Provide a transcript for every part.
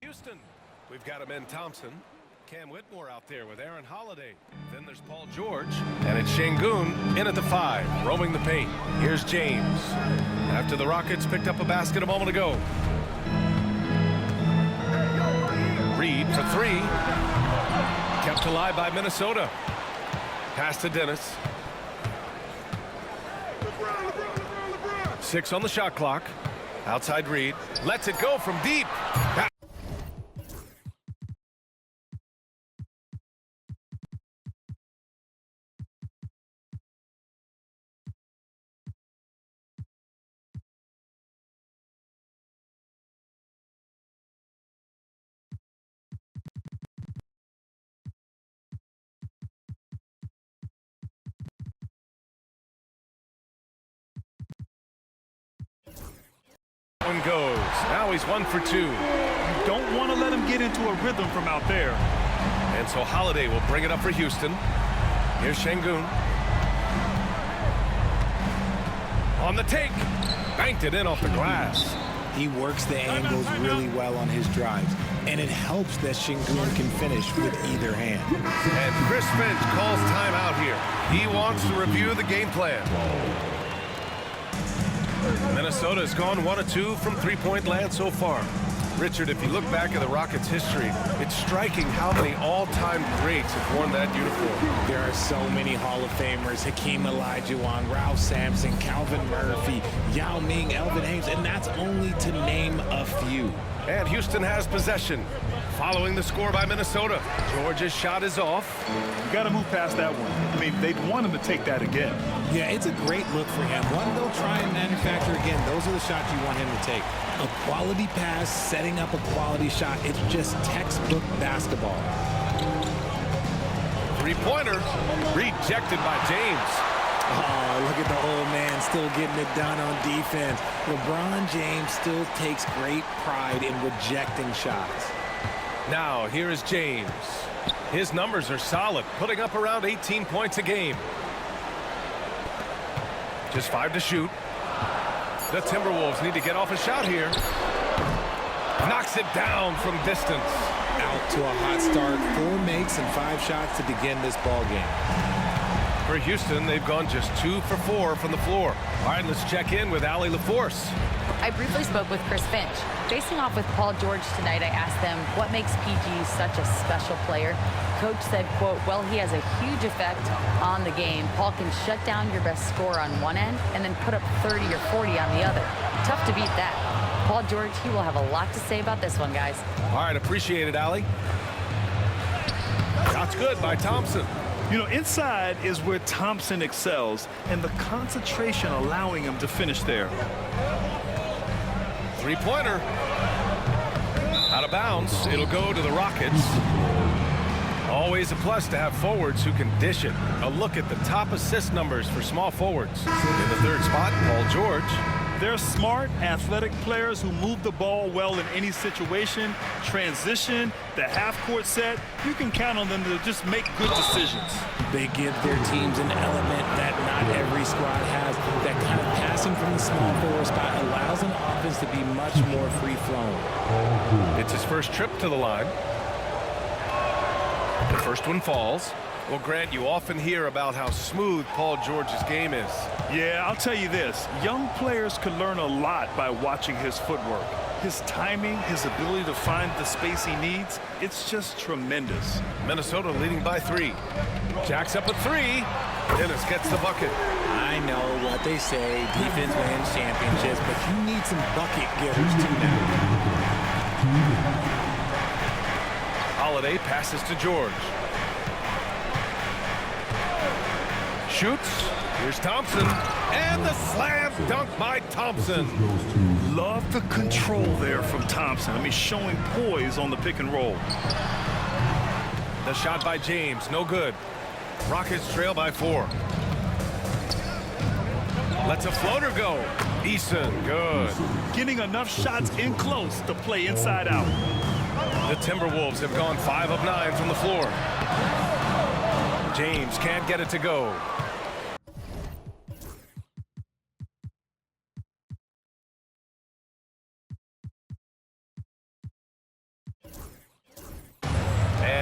Houston. We've got him in Thompson. Cam Whitmore out there with Aaron Holiday. Then there's Paul George. And it's Şengün in at the 5, roaming the paint. Here's James. After the Rockets picked up a basket a moment ago. Reed for 3. Kept alive by Minnesota. Pass to Dennis. 6 on the shot clock. Outside Reed. Lets it go from deep. One goes. Now he's 1 for 2. You don't want to let him get into a rhythm from out there. And so Holiday will bring it up for Houston. Here's Şengün. On the take. Banked it in off the glass. He works the angles really well on his drives, and it helps that Şengün can finish with either hand. And Chris Finch calls timeout here. He wants to review the game plan. Minnesota has gone 1 of 2 from three-point land so far. Richard, if you look back at the Rockets' history, it's striking how many all-time greats have worn that uniform. There are so many Hall of Famers: Hakeem Olajuwon, Ralph Sampson, Calvin Murphy, Yao Ming, Elvin Hayes, and that's only to name a few. And Houston has possession. Following the score by Minnesota. George's shot is off. You got to move past that one. I mean, they'd want him to take that again. Yeah, it's a great look for him. One they'll try and manufacture again. Those are the shots you want him to take. A quality pass, setting up a quality shot. It's just textbook basketball. Three-pointer. Rejected by James. Oh, look at the old man still getting it done on defense. LeBron James still takes great pride in rejecting shots. Now, here is James. His numbers are solid, putting up around 18 points a game. Just 5 to shoot. The Timberwolves need to get off a shot here. Knocks it down from distance. Out to a hot start. 4 makes and 5 shots to begin this ball game. For Houston, they've gone just 2 for 4 from the floor. All right, let's check in with Allie LaForce. I briefly spoke with Chris Finch. Facing off with Paul George tonight, I asked them what makes PG such a special player. Coach said, quote, well, he has a huge effect on the game. Paul can shut down your best scorer on one end and then put up 30 or 40 on the other. Tough to beat that. Paul George, he will have a lot to say about this one, guys. All right, appreciate it, Allie. Shot's good by Thompson. You know, inside is where Thompson excels, and the concentration allowing him to finish there. Three-pointer. Out of bounds. It'll go to the Rockets. Always a plus to have forwards who can dish it. A look at the top assist numbers for small forwards. In the 3rd spot, Paul George. They're smart, athletic players who move the ball well in any situation. Transition, the half-court set, you can count on them to just make good decisions. They give their teams an element that not every squad has. That kind of passing from the small forward spot allows an offense to be much more free-flowing. It's his first trip to the line. The first one falls. Well, Grant, you often hear about how smooth Paul George's game is. Yeah, I'll tell you this. Young players could learn a lot by watching his footwork. His timing, his ability to find the space he needs, it's just tremendous. Minnesota leading by 3. Jacks up at 3. Dennis gets the bucket. I know what they say, defense wins championships, but you need some bucket getters too now. Holiday passes to George. Shoots. Here's Thompson. And the slam dunk by Thompson. Love the control there from Thompson. I mean, showing poise on the pick and roll. The shot by James. No good. Rockets trail by 4. Lets a floater go. Eason. Good. Getting enough shots in close to play inside out. The Timberwolves have gone 5 of 9 from the floor. James can't get it to go.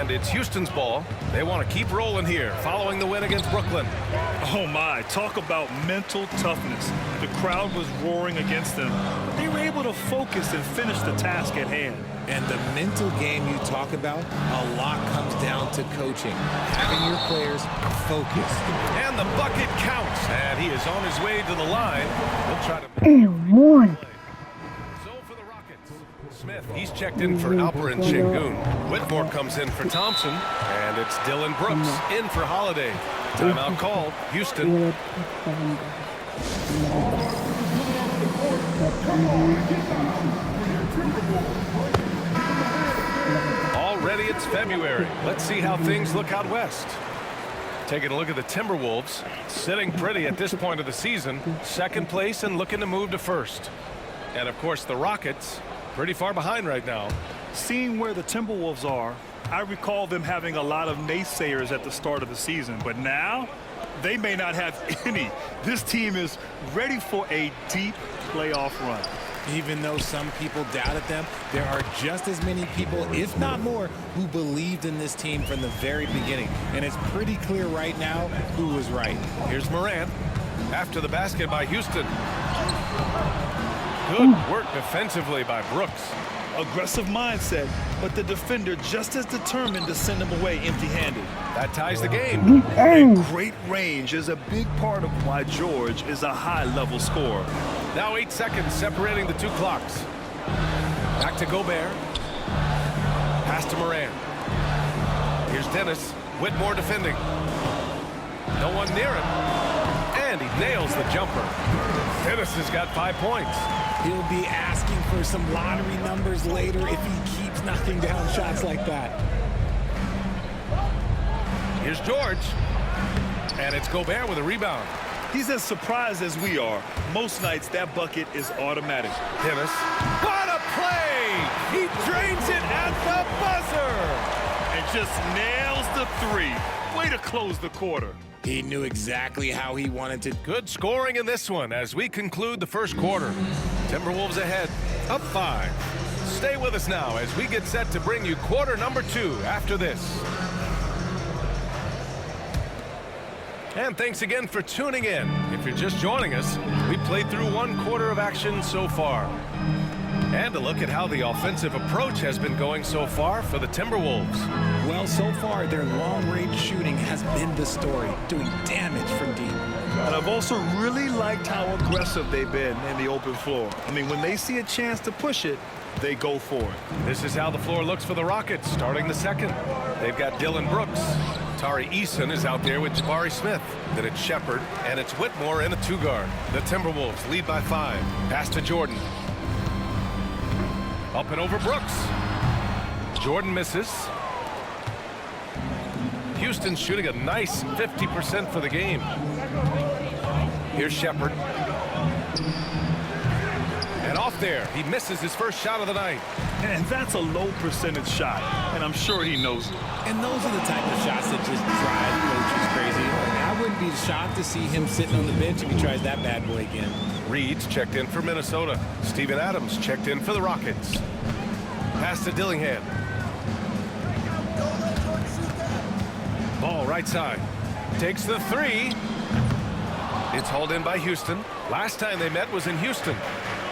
And it's Houston's ball. They want to keep rolling here following the win against Brooklyn. Oh my, talk about mental toughness. The crowd was roaring against them, but they were able to focus and finish the task at hand. And the mental game you talk about, a lot comes down to coaching. Having your players focused. And the bucket counts. And he is on his way to the line. He'll try to... So for the Rockets, Smith, he's checked in for Alperen Sengun. Whitmore comes in for Thompson. And it's Dylan Brooks in for Holiday. Timeout called. Houston. Already it's February. Let's see how things look out west. Taking a look at the Timberwolves, sitting pretty at this point of the season, second place and looking to move to first. And of course the Rockets, pretty far behind right now. Seeing where the Timberwolves are, I recall them having a lot of naysayers at the start of the season, but now they may not have any. This team is ready for a deep playoff run. Even though some people doubted them, there are just as many people, if not more, who believed in this team from the very beginning. And it's pretty clear right now who was right. Here's Morant after the basket by Houston. Good work defensively by Brooks. Aggressive mindset, but the defender just as determined to send him away empty-handed. That ties the game. And great range is a big part of why George is a high-level scorer. Now 8 seconds separating the two clocks. Back to Gobert. Pass to Morant. Here's Dennis. Whitmore defending. No one near him. And he nails the jumper. Dennis has got 5 points. He'll be asking for some lottery numbers later if he keeps knocking down shots like that. Here's George. And it's Gobert with a rebound. He's as surprised as we are. Most nights, that bucket is automatic. Dennis. What a play! He drains it at the buzzer! And just nails the three. Way to close the quarter. He knew exactly how he wanted to. Good scoring in this one as we conclude the first quarter. Timberwolves ahead, up 5. Stay with us now as we get set to bring you quarter number 2 after this. And thanks again for tuning in. If you're just joining us, we played through 1 quarter of action so far. And a look at how the offensive approach has been going so far for the Timberwolves. Well, so far, their long-range shooting has been the story, doing damage from deep. And I've also really liked how aggressive they've been in the open floor. I mean, when they see a chance to push it, they go for it. This is how the floor looks for the Rockets starting the second. They've got Dylan Brooks. Tari Eason is out there with Jabari Smith. Then it's Shepard, and it's Whitmore in a 2-guard. The Timberwolves lead by 5. Pass to Jordan. Up and over Brooks. Jordan misses. Houston's shooting a nice 50% for the game. Here's Shepard. And off there, he misses his first shot of the night. And that's a low percentage shot, and I'm sure he knows it. And those are the type of shots that just drive coaches crazy. I wouldn't be shocked to see him sitting on the bench if he tries that bad boy again. Reed's checked in for Minnesota. Steven Adams checked in for the Rockets. Pass to Dillingham. Ball right side. Takes the 3. It's hauled in by Houston. Last time they met was in Houston.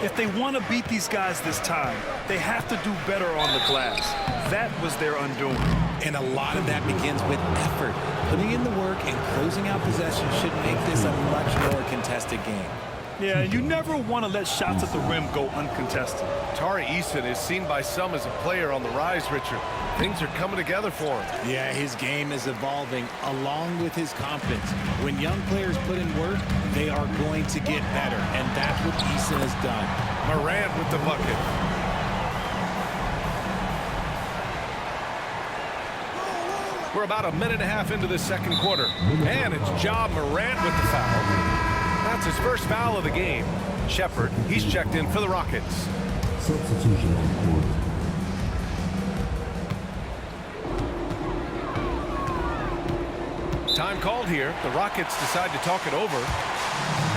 If they want to beat these guys this time, they have to do better on the glass. That was their undoing. And a lot of that begins with effort. Putting in the work and closing out possession should make this a much more contested game. Yeah, you never want to let shots at the rim go uncontested. Tari Eason is seen by some as a player on the rise, Richard. Things are coming together for him. Yeah, his game is evolving along with his confidence. When young players put in work, they are going to get better, and that's what Eason has done. Morant with the bucket. We're about a minute and a half into the second quarter, and it's Ja Morant with the foul. That's his first foul of the game. Shepard, he's checked in for the Rockets. Substitution on court. Time called here. The Rockets decide to talk it over.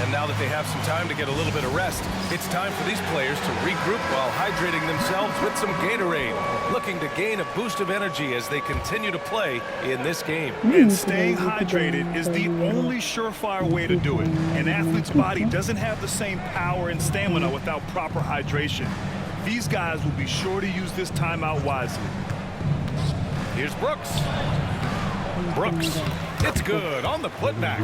And now that they have some time to get a little bit of rest, it's time for these players to regroup while hydrating themselves with some Gatorade. looking to gain a boost of energy as they continue to play in this game. And staying hydrated is the only surefire way to do it. An athlete's body doesn't have the same power and stamina without proper hydration. These guys will be sure to use this timeout wisely. Here's Brooks. Brooks, it's good on the putback.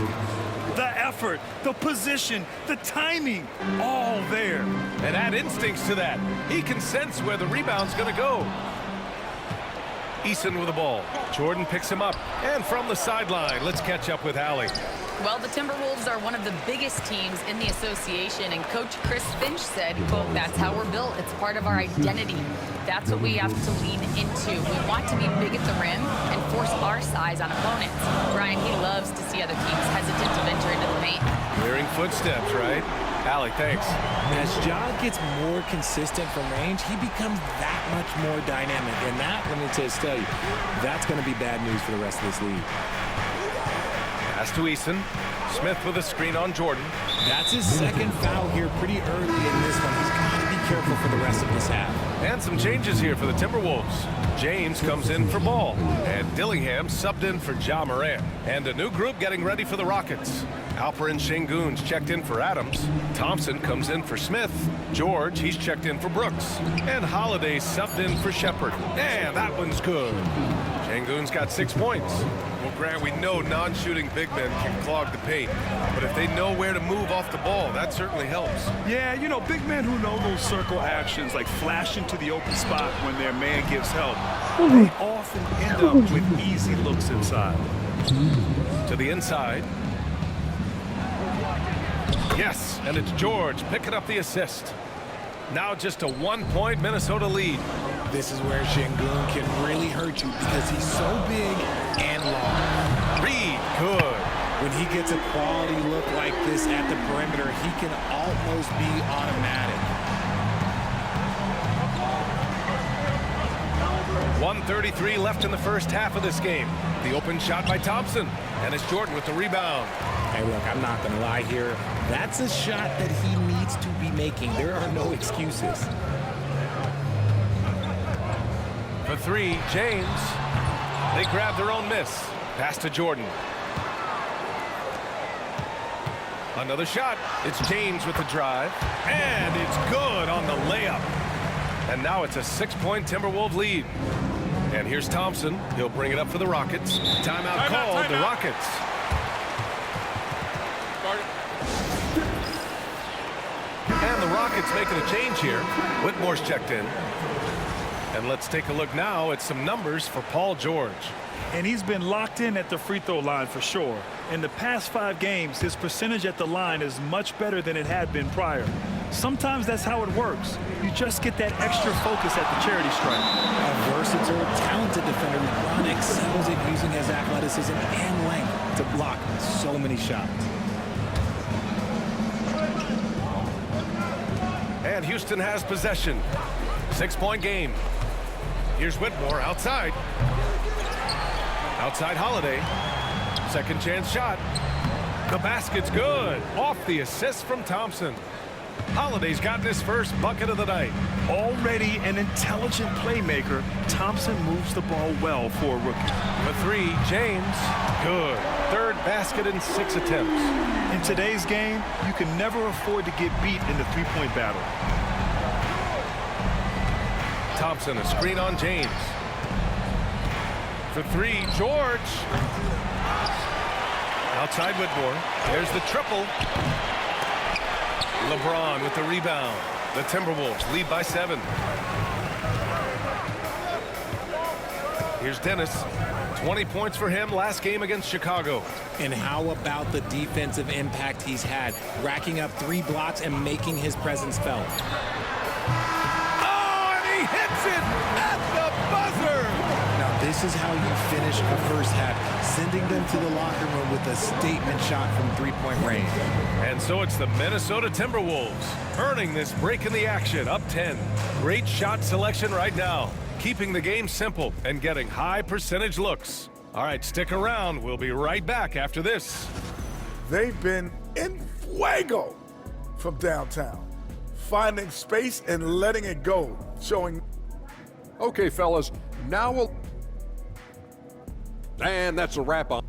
The effort, the position, the timing, all there. And add instincts to that. He can sense where the rebound's going to go. Eason with the ball. Jordan picks him up. And from the sideline, let's catch up with Allie. Well, the Timberwolves are one of the biggest teams in the association, and Coach Chris Finch said, quote, "That's how we're built. It's part of our identity. That's what we have to lean into. We want to be big at the rim and force our size on opponents." Brian, he loves to see other teams hesitant to venture into the paint. Hearing footsteps, right? Allie, thanks. As Ja gets more consistent from range, he becomes that much more dynamic. And that, let me just tell you, that's going to be bad news for the rest of this league. Pass to Eason. Smith with a screen on Jordan. That's his second foul here pretty early in this one. He's got to be careful for the rest of this half. And some changes here for the Timberwolves. James comes in for Ball. And Dillingham subbed in for Ja Morant. And a new group getting ready for the Rockets. Alperen Sengun's checked in for Adams. Thompson comes in for Smith. George, he's checked in for Brooks. And Holiday subbed in for Shepherd. And that one's good. Sengun's got 6 points. Well, Grant, we know non-shooting big men can clog the paint. But if they know where to move off the ball, that certainly helps. Yeah, you know, big men who know those circle actions, like flashing to the open spot when their man gives help, they often end up with easy looks inside. To the inside. Yes, and it's George picking up the assist. Now just a 1-point Minnesota lead. This is where Sengun can really hurt you because he's so big and long. Reed, good. When he gets a quality look like this at the perimeter, he can almost be automatic. 1:33 left in the first half of this game. The open shot by Thompson, and it's Jordan with the rebound. Hey, look, I'm not going to lie here. That's a shot that he needs to be making. There are no excuses. For three, James. They grab their own miss. Pass to Jordan. Another shot. It's James with the drive. And it's good on the layup. And now it's a 6-point Timberwolves lead. And here's Thompson. He'll bring it up for the Rockets. Timeout called. The Rockets. And the Rockets making a change here. Whitmore's checked in. And let's take a look now at some numbers for Paul George. And he's been locked in at the free throw line for sure. In the past 5 games, his percentage at the line is much better than it had been prior. Sometimes that's how it works. You just get that extra focus at the charity stripe. A versatile, talented defender, LeBron excels at using his athleticism and length to block so many shots. And Houston has possession. 6-point game. Here's Whitmore outside. Outside Holiday. Second chance shot. The basket's good. Off the assist from Thompson. Holiday's gotten his first bucket of the night. Already an intelligent playmaker, Thompson moves the ball well for a rookie. For three, James. Good. Third basket in 6 attempts. In today's game, you can never afford to get beat in the three-point battle. Thompson, a screen on James. For three, George. Outside Whitmore. There's the triple. LeBron with the rebound. The Timberwolves lead by 7. Here's Dennis. 20 points for him last game against Chicago. And how about the defensive impact he's had, racking up 3 blocks and making his presence felt. Oh, and he hits it at the buzzer. Now, this is how you finish a first half, sending them to the locker room with a statement shot from 3-point range. And so it's the Minnesota Timberwolves earning this break in the action, up 10. Great shot selection right now, keeping the game simple and getting high percentage looks. All right, stick around. We'll be right back after this. They've been in fuego from downtown, finding space and letting it go, showing Okay, fellas, now we'll... And that's a wrap on.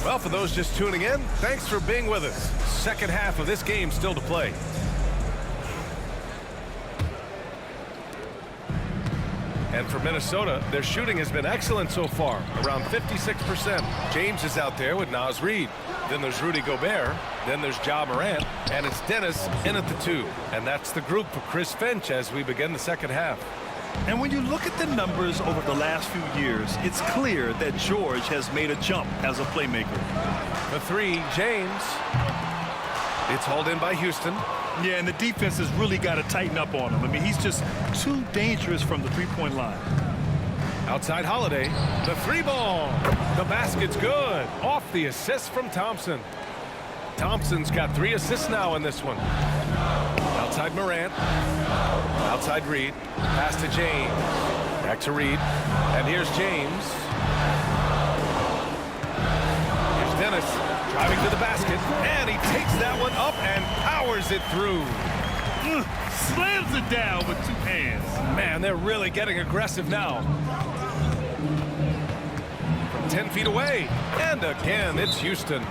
Well, for those just tuning in, thanks for being with us. Second half of this game still to play. And for Minnesota, their shooting has been excellent so far, around 56%. James is out there with Naz Reid. Then there's Rudy Gobert. Then there's Ja Morant. And it's Dennis in at the 2. And that's the group for Chris Finch as we begin the second half. And when you look at the numbers over the last few years, it's clear that George has made a jump as a playmaker. The 3, James. It's hauled in by Houston. Yeah, and the defense has really got to tighten up on him. I mean, he's just too dangerous from the three-point line. Outside Holiday. The 3 ball. The basket's good. Off the assist from Thompson. Thompson's got 3 assists now in this one. Outside Morant. Outside Reid. Pass to James. Back to Reid. And here's James. Here's Dennis driving to the basket. And he takes that one up and powers it through. Slams it down with 2 hands. Man, they're really getting aggressive now. From 10 feet away. And again, it's Houston.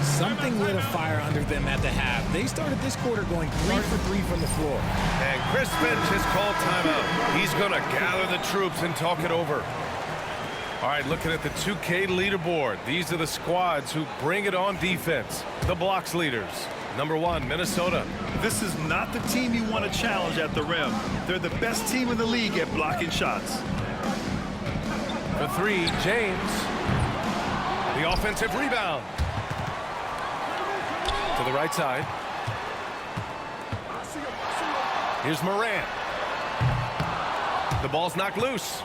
Something lit a fire under them at the half. They started this quarter going 3 for 3 from the floor. And Chris Finch has called timeout. He's going to gather the troops and talk it over. All right, looking at the 2K leaderboard. These are the squads who bring it on defense. The blocks leaders. Number 1, Minnesota. This is not the team you want to challenge at the rim. They're the best team in the league at blocking shots. The 3, James. The offensive rebound. To the right side. Here's Morant. The ball's knocked loose.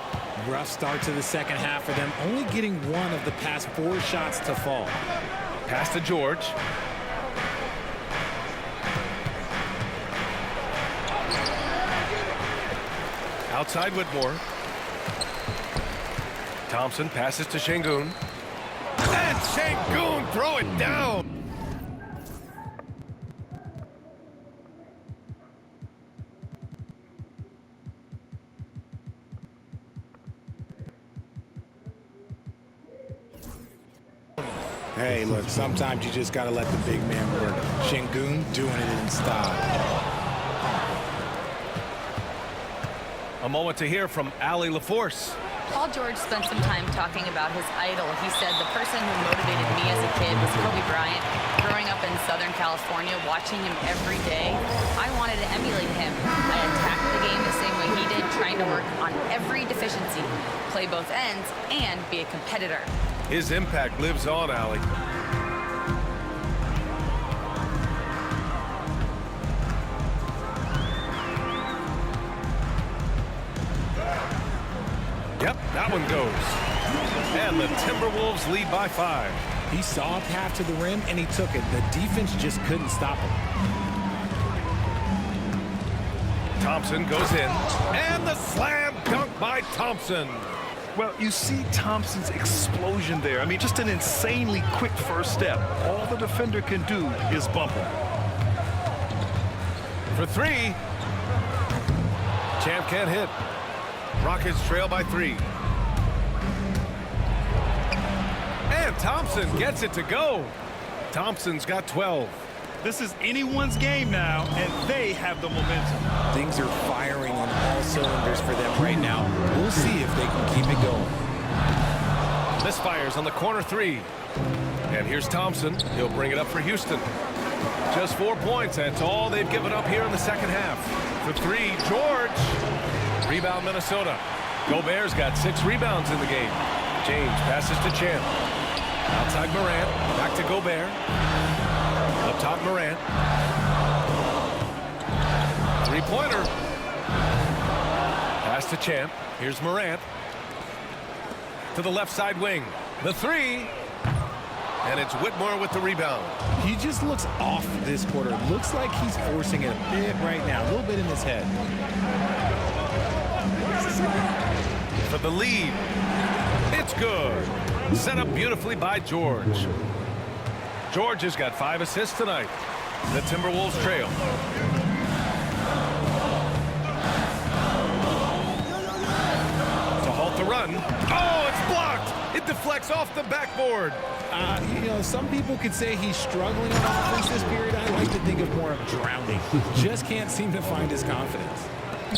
Rough start to the second half for them, only getting 1 of the past 4 shots to fall. Pass to George. Outside Whitmore. Thompson passes to Şengün. And Şengün throw it down. Hey, look, sometimes you just got to let the big man work. Şengün doing it in style. A moment to hear from Allie LaForce. Paul George spent some time talking about his idol. He said, the person who motivated me as a kid was Kobe Bryant. Growing up in Southern California, watching him every day, I wanted to emulate him. I attacked the game the same way he did, trying to work on every deficiency, play both ends, and be a competitor. His impact lives on, Allie. Yep, that one goes. And the Timberwolves lead by 5. He saw a path to the rim, and he took it. The defense just couldn't stop him. Thompson goes in. And the slam dunk by Thompson. Well, you see Thompson's explosion there. I mean, just an insanely quick first step. All the defender can do is bump him. For 3. Champ can't hit. Rockets trail by 3. And Thompson gets it to go. Thompson's got 12. This is anyone's game now, and they have the momentum. Things are firing on all cylinders for them right now. We'll see if they can keep it going. Misfires on the corner 3. And here's Thompson. He'll bring it up for Houston. Just 4 points. That's all they've given up here in the second half. For 3, George. Rebound, Minnesota. Gobert's got 6 rebounds in the game. James passes to Champ. Outside Morant. Back to Gobert. Up top, Morant. 3-pointer. Pass to Champ. Here's Morant. To the left side wing. The 3. And it's Whitmore with the rebound. He just looks off this quarter. Looks like he's forcing it a bit right now. A little bit in his head. For the lead. It's good. Set up beautifully by George. George has got 5 assists tonight. The Timberwolves trail. To halt the run. Oh, it's blocked. It deflects off the backboard. You know, some people could say he's struggling on offense this period. I like to think of more of drowning. Just can't seem to find his confidence.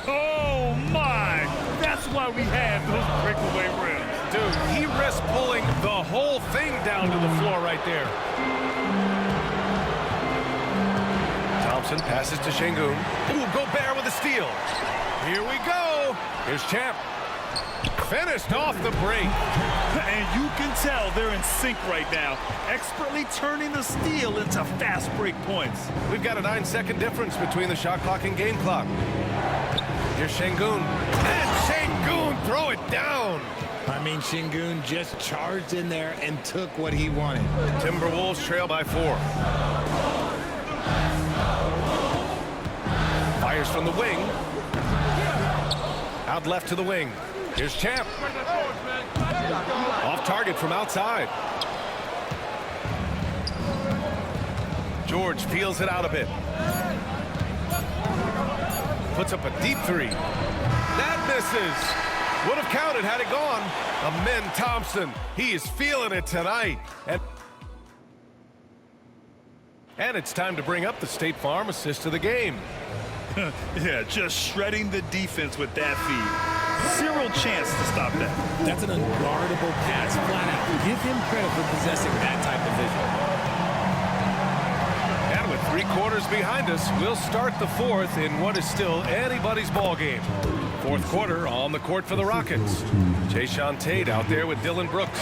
Oh, my. That's why we have those breakaway rims. Dude, he risked pulling the whole thing down to the floor right there. Thompson passes to Şengün. Ooh, Gobert with a steal. Here we go. Here's Champ. Finished off the break. And you can tell they're in sync right now, expertly turning the steal into fast break points. We've got a 9-second difference between the shot clock and game clock. Here's Şengün. And Şengün, throw it down. I mean, Şengün just charged in there and took what he wanted. Timberwolves trail by 4. Fires from the wing. Out left to the wing. Here's Champ. Off target from outside. George feels it out a bit. Puts up a deep 3. That misses. Would have counted had it gone. Amen Thompson. He is feeling it tonight. And it's time to bring up the State Farm assist of the game. Yeah, just shredding the defense with that feed. Zero chance to stop that. That's an unguardable pass, flat out. Give him credit for possessing that type of vision. And with 3 quarters behind us, we'll start the 4th in what is still anybody's ball game. 4th quarter on the court for the Rockets. Jae'Sean Tate out there with Dylan Brooks.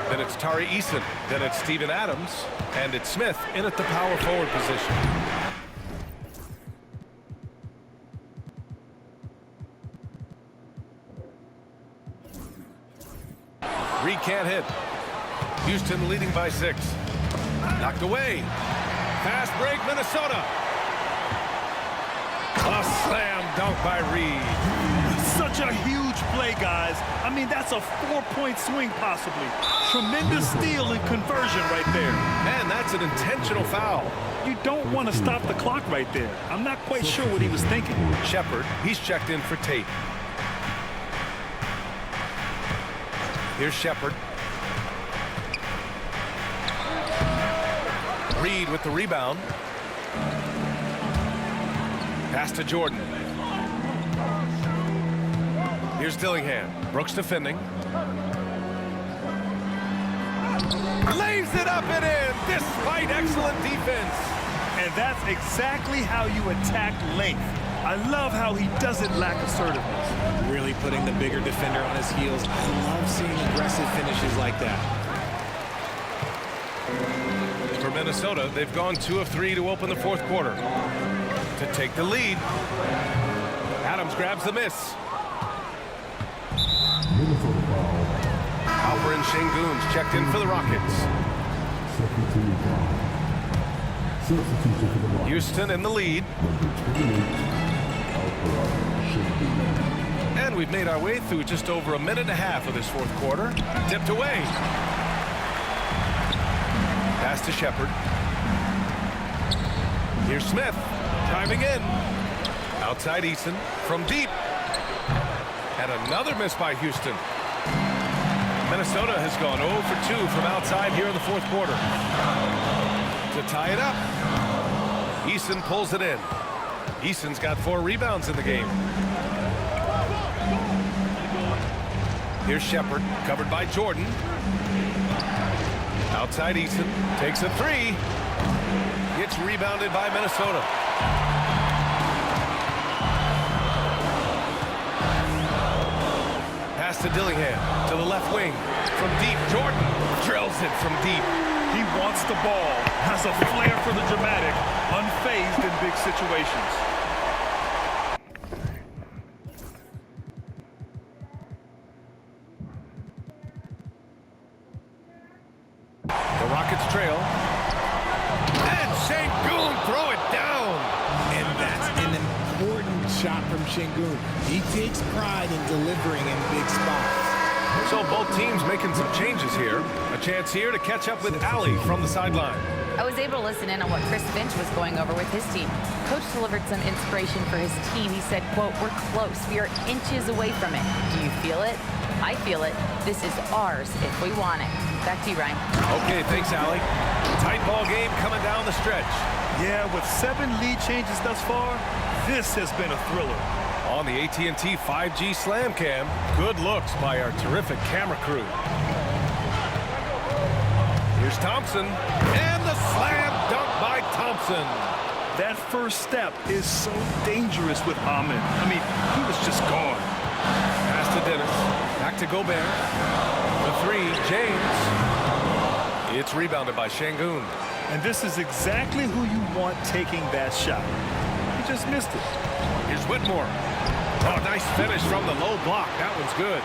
Then it's Tari Eason. Then it's Steven Adams. And it's Smith in at the power forward position. Reed can't hit. Houston leading by 6. Knocked away. Fast break, Minnesota. A slam dunk by Reed. Such a huge play, guys. I mean, that's a 4-point swing possibly. Tremendous steal and conversion right there. And that's an intentional foul. You don't want to stop the clock right there. I'm not quite sure what he was thinking. Shepherd, he's checked in for Tate. Here's Shepherd. Reed with the rebound. Pass to Jordan. Here's Dillingham. Brooks defending. Lays it up and in despite excellent defense. And that's exactly how you attack length. I love how he doesn't lack assertiveness. Really putting the bigger defender on his heels. I love seeing aggressive finishes like that. For Minnesota, they've gone 2 of 3 to open the 4th quarter. To take the lead. Adams grabs the miss. Minnesota foul. Alperen Şengün's checked in for the Rockets. Second-team foul. Substitution for the Rockets. Houston in the lead. Number 28, Alperen Şengün. And we've made our way through just over a minute and a half of this 4th quarter. Tipped away. Pass to Shepherd. Here's Smith. Driving in. Outside Eason. From deep. And another miss by Houston. Minnesota has gone 0 for 2 from outside here in the 4th quarter. To tie it up. Eason pulls it in. Eason's got 4 rebounds in the game. Here's Shepherd, covered by Jordan. Outside Eason, takes a 3. Gets rebounded by Minnesota. Pass to Dillingham, to the left wing. From deep, Jordan drills it from deep. He wants the ball, has a flair for the dramatic, unfazed in big situations. The Rockets trail. And Şengün throw it down. And that's an important shot from Şengün. He takes pride in delivering in big spots. So both teams making some changes here. A chance here to catch up with Ali from the sideline. I was able to listen in on what Chris Finch was going over with his team. Coach delivered some inspiration for his team. He said, quote, "We're close. We are inches away from it. Do you feel it? I feel it. This is ours if we want it." Back to you, Ryan. Okay, thanks, Allie. Tight ball game coming down the stretch. Yeah, with 7 lead changes thus far, this has been a thriller. On the AT&T 5G Slam Cam, good looks by our terrific camera crew. Here's Thompson, and the slam dunk by Thompson. That first step is so dangerous with Ahmed. I mean, he was just gone. Pass to Dennis, back to Gobert. The 3, James. It's rebounded by Şengün. And this is exactly who you want taking that shot. He just missed it. Here's Whitmore. Oh, nice finish from the low block. That one's good.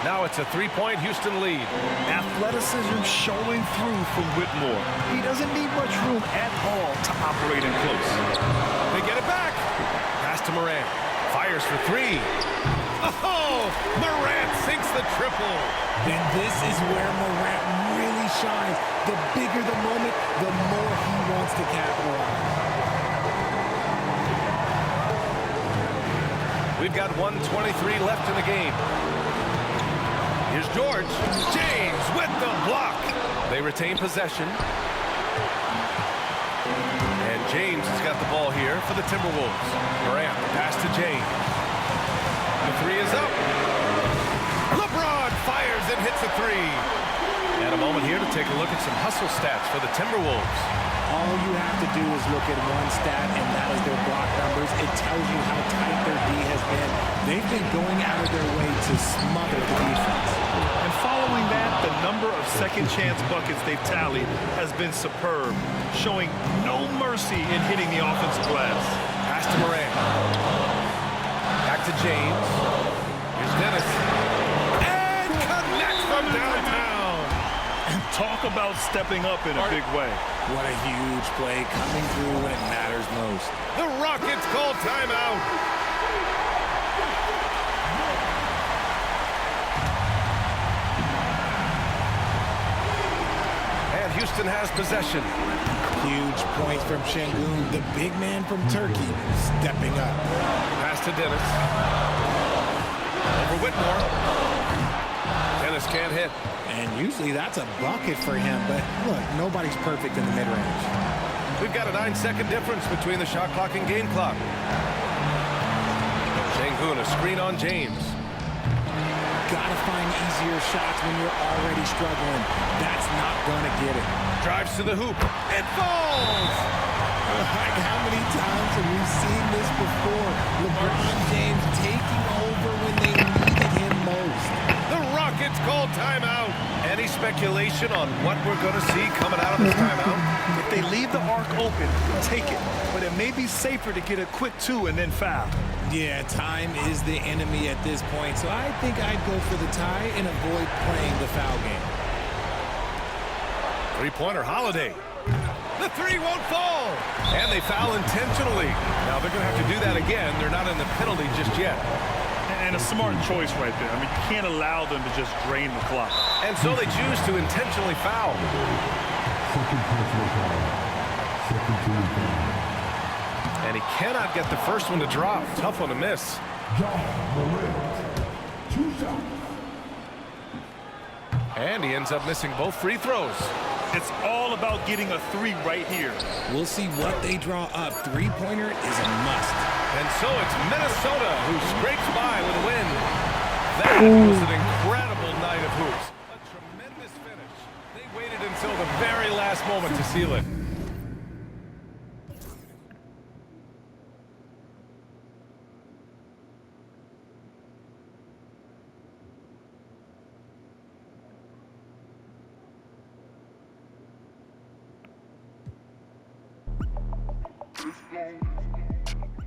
Now it's a 3-point Houston lead. Athleticism showing through from Whitmore. He doesn't need much room at all to operate in close. They get it back. Pass to Morant. Fires for 3. Oh, Morant sinks the triple. And this is where Morant really shines. The bigger the moment, the more he wants to capitalize. We've got 1:23 left in the game. Here's George. James with the block. They retain possession. And James has got the ball here for the Timberwolves. Morant, pass to James. The 3 is up. LeBron fires and hits a 3. And a moment here to take a look at some hustle stats for the Timberwolves. All you have to do is look at one stat, and that is their block numbers. It tells you how tight their D has been. They've been going out of their way to smother the defense. And following that, the number of second chance buckets they've tallied has been superb, showing no mercy in hitting the offensive glass. Pass to Morant. Back to James. Here's Dennis. And connects from downtown. And talk about stepping up in a big way. What a huge play coming through when it matters most. The Rockets call timeout. And Houston has possession. Huge points from Şengün, the big man from Turkey, stepping up. Pass to Dennis. Over Whitmore. Dennis can't hit. And usually that's a bucket for him, but look, nobody's perfect in the mid-range. We've got a 9-second difference between the shot clock and game clock. Şengün, a screen on James. Gotta find easier shots when you're already struggling. That's not gonna get it. Drives to the hoop. It falls! Like, how many times have we seen this before? LeBron James taking over when they needed him most. The Rockets call timeout. Any speculation on what we're going to see coming out of this timeout? If they leave the arc open, take it. But it may be safer to get a quick 2 and then foul. Yeah, time is the enemy at this point, so I think I'd go for the tie and avoid playing the foul game. Three-pointer Holiday. The 3 won't fall. And they foul intentionally. Now they're going to have to do that again. They're not in the penalty just yet. And a smart choice right there. I mean, you can't allow them to just drain the clock. And so they choose to intentionally foul. Second personal foul. Second team foul. And he cannot get the first one to drop. Tough one to miss. John Morant. 2 shots. And he ends up missing both free throws. It's all about getting a 3 right here. We'll see what they draw up. Three-pointer is a must. And so it's Minnesota who scrapes by with a win. That was an incredible night of hoops. A tremendous finish. They waited until the very last moment to seal it. Let's go.